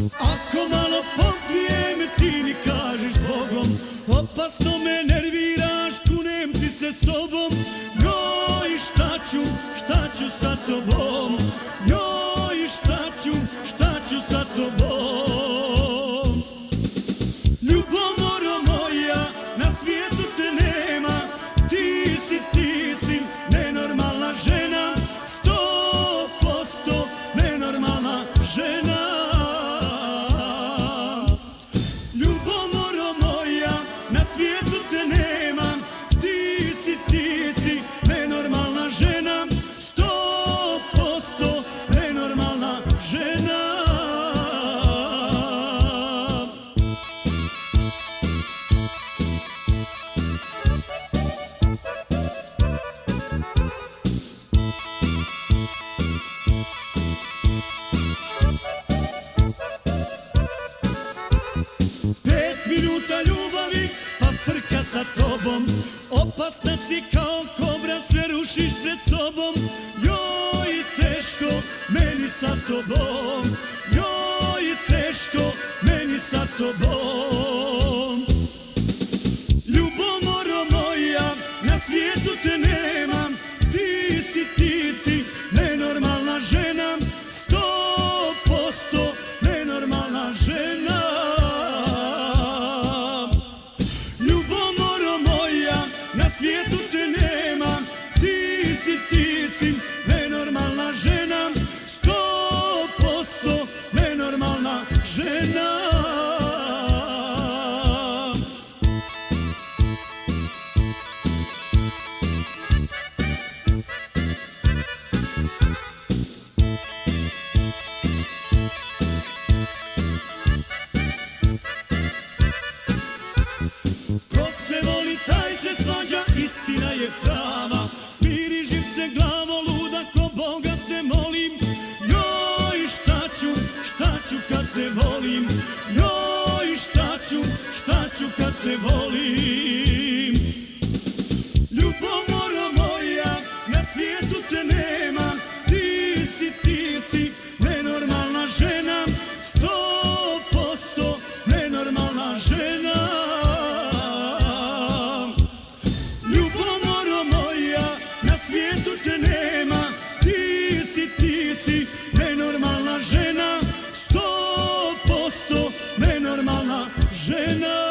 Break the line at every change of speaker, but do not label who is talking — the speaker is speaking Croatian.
Ako malo popijem, ti mi kažeš Bogom, opasno me nerviraš, kunem ti se sobom. Joj, šta ću sa tobom? Joj, šta ću sa tobom? Ljubomoro moja, na svijetu te nema, ti si nenormalna žena, 100% nenormalna žena. Ljubomoro moja, na svijetu te nema, ti si nenormalna žena, 100% nenormalna žena. Minuta ljubavi, pa frka sa tobom, opasna si kao kobra, sve rušiš pred sobom. Joj, teško meni sa tobom, joj, teško meni sa tobom. Ljubomoro moja, na svijetu te nemam, ti si nenormalna žena, 100% nenormalna žena. Na svijetu te nema, ti si nenormalna žena, 100% nenormalna žena. Ko se voli, taj se svađa, istina je prava. Smiri živce glavo, luda ko Boga te molim. Joj, šta ću kad te volim? Joj, šta ću kad te volim? Ljubomoro moja, na svijetu te nema, ti si nenormalna žena, 100% nenormalna žena. Ljubomoro moja, na svijetu te nema, ti si nenormalna žena, 100% nenormalna žena.